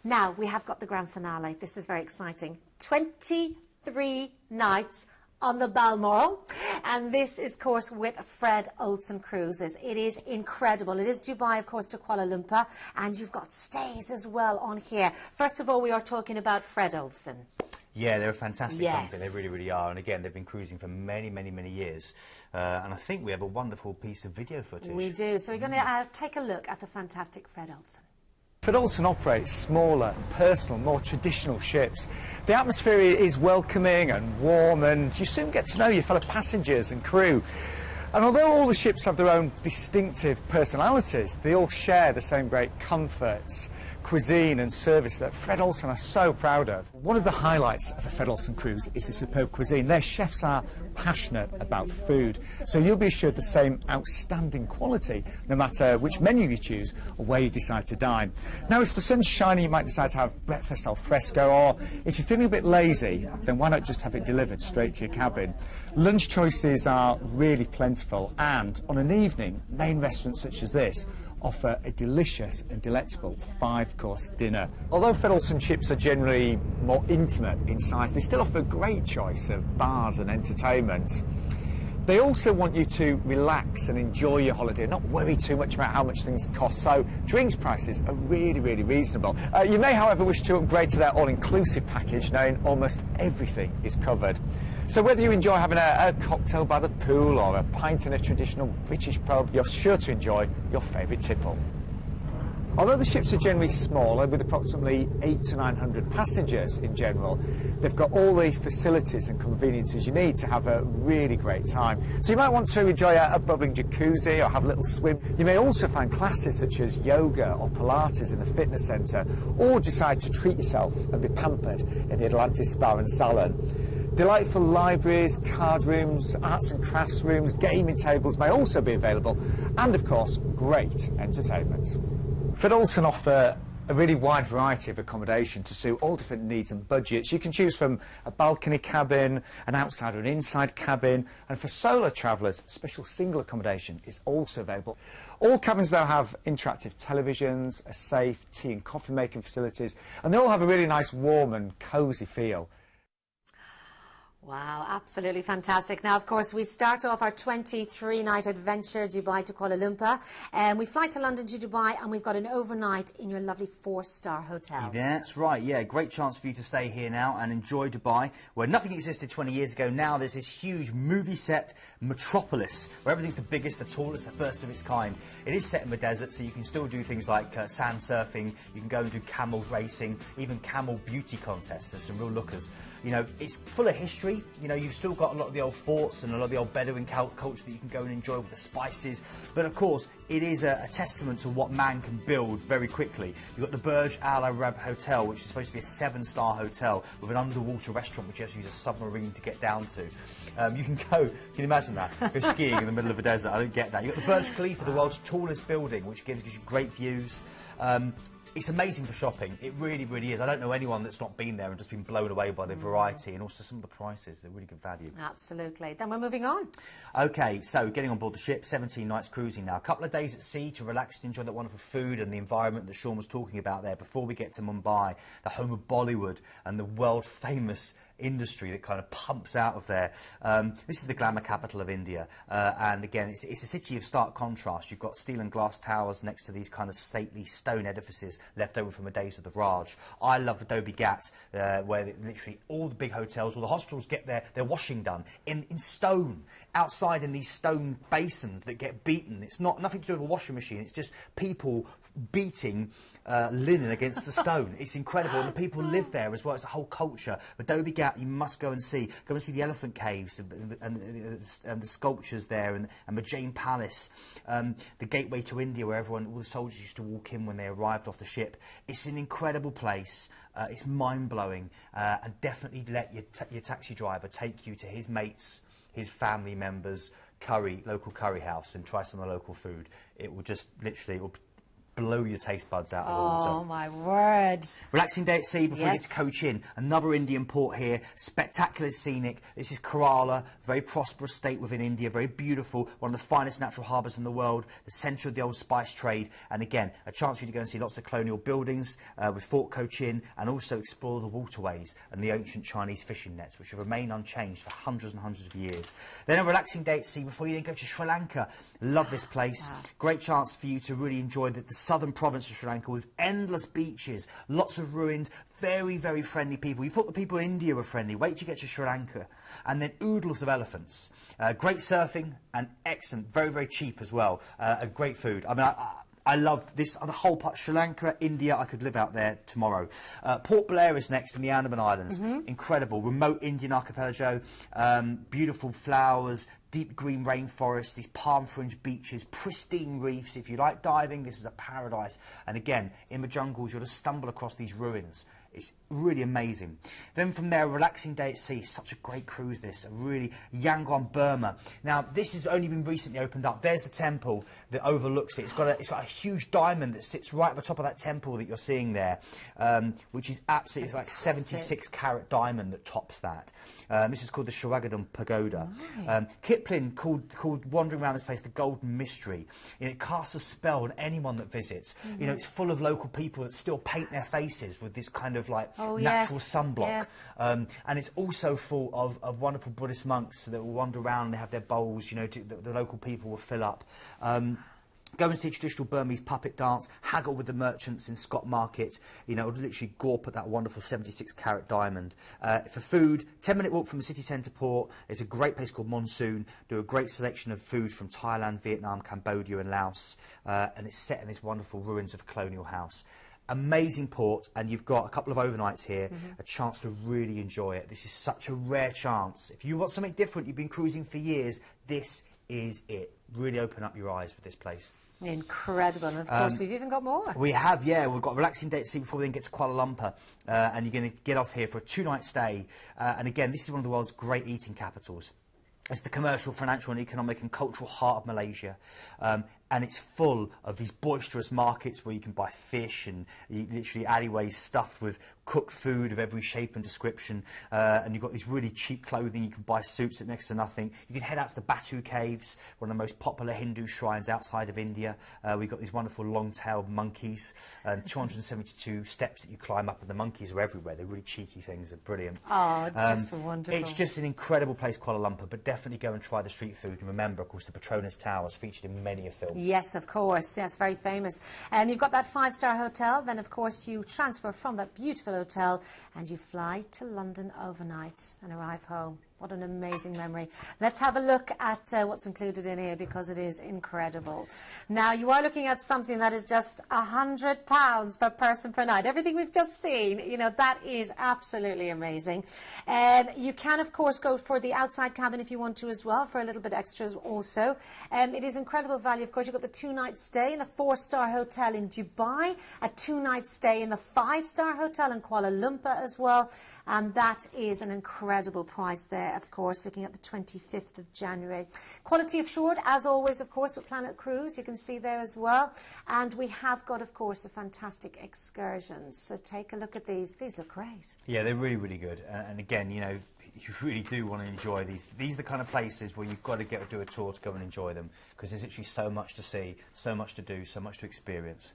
Now, we have got the grand finale. This is very exciting. 23 nights on the Balmoral, and this is, of course, with Fred Olsen Cruises. It is incredible. It is Dubai, of course, to Kuala Lumpur, and you've got stays as well on here. First of all, we are talking about Fred Olsen. Yeah, they're a fantastic company. They really, really are. And again, they've been cruising for many, many, many years. And I think we have a wonderful piece of video footage. We do. So we're going to take a look at the fantastic Fred Olsen. Fred Olsen operates smaller, personal, more traditional ships. The atmosphere is welcoming and warm, and you soon get to know your fellow passengers and crew. And although all the ships have their own distinctive personalities, they all share the same great comforts, cuisine and service that Fred Olsen are so proud of. One of the highlights of a Fred Olsen cruise is the superb cuisine. Their chefs are passionate about food, so you'll be assured the same outstanding quality no matter which menu you choose or where you decide to dine. Now, if the sun's shining, you might decide to have breakfast al fresco, or if you're feeling a bit lazy, then why not just have it delivered straight to your cabin? Lunch choices are really plentiful, and on an evening, main restaurants such as this offer a delicious and delectable 5-course dinner. Although Fred Olsen ships are generally more intimate in size, they still offer a great choice of bars and entertainment. They also want you to relax and enjoy your holiday, not worry too much about how much things cost, so drinks prices are really, really reasonable. You may, however, wish to upgrade to their all-inclusive package, knowing almost everything is covered. So whether you enjoy having a cocktail by the pool or a pint in a traditional British pub, you're sure to enjoy your favourite tipple. Although the ships are generally smaller, with approximately 800 to 900 passengers in general, they've got all the facilities and conveniences you need to have a really great time. So you might want to enjoy a bubbling jacuzzi or have a little swim. You may also find classes such as yoga or Pilates in the fitness centre, or decide to treat yourself and be pampered in the Atlantis Spa and Salon. Delightful libraries, card rooms, arts and crafts rooms, gaming tables may also be available, and of course, great entertainment. Fred Olsen offer a really wide variety of accommodation to suit all different needs and budgets. You can choose from a balcony cabin, an outside or an inside cabin, and for solo travellers, special single accommodation is also available. All cabins though have interactive televisions, a safe tea and coffee making facilities, and they all have a really nice warm and cosy feel. Wow, absolutely fantastic. Now, of course, we start off our 23-night adventure, Dubai to Kuala Lumpur. And we fly to London to Dubai, and we've got an overnight in your lovely 4-star hotel. Yeah, that's right. Yeah, great chance for you to stay here now and enjoy Dubai, where nothing existed 20 years ago. Now there's this huge movie set metropolis, where everything's the biggest, the tallest, the first of its kind. It is set in the desert, so you can still do things like sand surfing. You can go and do camel racing, even camel beauty contests. There's some real lookers. You know, it's full of history. You know, you've still got a lot of the old forts and a lot of the old Bedouin culture that you can go and enjoy with the spices. But of course, it is a testament to what man can build very quickly. You've got the Burj Al Arab Hotel, which is supposed to be a 7-star hotel with an underwater restaurant which you have to use a submarine to get down to. You can go, can you imagine that? Go skiing in the middle of a desert. I don't get that. You've got the Burj Khalifa, the world's tallest building, which gives you great views. It's amazing for shopping. It really, really is. I don't know anyone that's not been there and just been blown away by the variety and also some of the prices. They're really good value. Absolutely. Then we're moving on. OK, so getting on board the ship, 17 nights cruising now. A couple of days at sea to relax and enjoy that wonderful food and the environment that Sean was talking about there before we get to Mumbai, the home of Bollywood and the world-famous industry that kind of pumps out of there. This is the glamour capital of India, and again it's a city of stark contrast. You've got steel and glass towers next to these kind of stately stone edifices left over from the days of the Raj. I love Adobe Ghat, where literally all the big hotels, all the hospitals get their washing done in stone, outside in these stone basins that get beaten. It's nothing to do with a washing machine, it's just people beating linen against the stone. It's incredible, and the people live there as well. It's a whole culture. Adobe Ghat, you must go and see. Go and see the elephant caves and the sculptures there, and the Jain Palace, the gateway to India, where all the soldiers used to walk in when they arrived off the ship. It's an incredible place. It's mind-blowing, and definitely let your taxi driver take you to his mates, his family members' local curry house, and try some of the local food. It will just literally blow your taste buds out of Oh, order. my word. Relaxing day at sea before you Yes. get to Cochin. Another Indian port here, spectacular scenic. This is Kerala, very prosperous state within India, very beautiful, one of the finest natural harbours in the world, the centre of the old spice trade, and again, a chance for you to go and see lots of colonial buildings with Fort Cochin, and also explore the waterways and the ancient Chinese fishing nets, which have remained unchanged for hundreds and hundreds of years. Then a relaxing day at sea before you then go to Sri Lanka. Love this place. Wow. Great chance for you to really enjoy the southern province of Sri Lanka with endless beaches, lots of ruins, very, very friendly people. You thought the people in India were friendly. Wait till you get to Sri Lanka. And then oodles of elephants. Great surfing and excellent, very, very cheap as well. And great food. I mean, I love this, the whole part, Sri Lanka, India, I could live out there tomorrow. Port Blair is next in the Andaman Islands. Incredible, remote Indian archipelago, beautiful flowers, deep green rainforests, these palm fringe beaches, pristine reefs. If you like diving, this is a paradise. And again, in the jungles, you'll just stumble across these ruins. It's really amazing. Then from there, a relaxing day at sea. Such a great cruise, this. A really Yangon, Burma. Now, this has only been recently opened up. There's the temple that overlooks it. It's got a huge diamond that sits right at the top of that temple that you're seeing there, which is absolutely, it's like 76 carat diamond that tops that. This is called the Shragadam Pagoda. Right. Kipling called wandering around this place the Golden Mystery. You know, it casts a spell on anyone that visits. You know, it's full of local people that still paint their faces with this kind of like natural sunblock. Yes. And it's also full of wonderful Buddhist monks that will wander around. They have their bowls, you know, the local people will fill up. Go and see traditional Burmese puppet dance, haggle with the merchants in Scott Market, you know, literally gawp at that wonderful 76 carat diamond. For food, 10-minute walk from the city centre port. It's a great place called Monsoon. Do a great selection of food from Thailand, Vietnam, Cambodia and Laos. And it's set in this wonderful ruins of a colonial house. Amazing port, and you've got a couple of overnights here, a chance to really enjoy it. This is such a rare chance. If you want something different, you've been cruising for years, this is it. Really open up your eyes with this place. Incredible. And of course, we've even got more. We have, yeah. We've got a relaxing day at sea before we then get to Kuala Lumpur. And you're going to get off here for a 2-night stay. And again, this is one of the world's great eating capitals. It's the commercial, financial and economic and cultural heart of Malaysia. And it's full of these boisterous markets where you can buy fish and literally alleyways stuffed with cooked food of every shape and description. And you've got these really cheap clothing. You can buy suits at next to nothing. You can head out to the Batu Caves, one of the most popular Hindu shrines outside of India. We've got these wonderful long-tailed monkeys and 272 steps that you climb up, and the monkeys are everywhere. They're really cheeky things. They're brilliant. Oh, just wonderful. It's just an incredible place, Kuala Lumpur, but definitely go and try the street food. And remember, of course, the Petronas Towers featured in many a film. Yes, of course. Yes, very famous. And you've got that 5-star hotel. Then, of course, you transfer from that beautiful hotel and you fly to London overnight and arrive home. What an amazing memory. Let's have a look at what's included in here, because it is incredible. Now, you are looking at something that is just £100 per person per night. Everything we've just seen, you know, that is absolutely amazing. You can, of course, go for the outside cabin if you want to as well, for a little bit extras also. It is incredible value. Of course, you've got the 2-night stay in the 4-star hotel in Dubai, a 2-night stay in the 5-star hotel in Kuala Lumpur as well. And that is an incredible price there, of course, looking at the 25th of January. Quality assured, as always, of course, with Planet Cruise. You can see there as well. And we have got, of course, the fantastic excursions. So take a look at these. These look great. Yeah, they're really, really good. And again, you know, you really do want to enjoy these. These are the kind of places where you've got to do a tour to go and enjoy them, because there's literally so much to see, so much to do, so much to experience.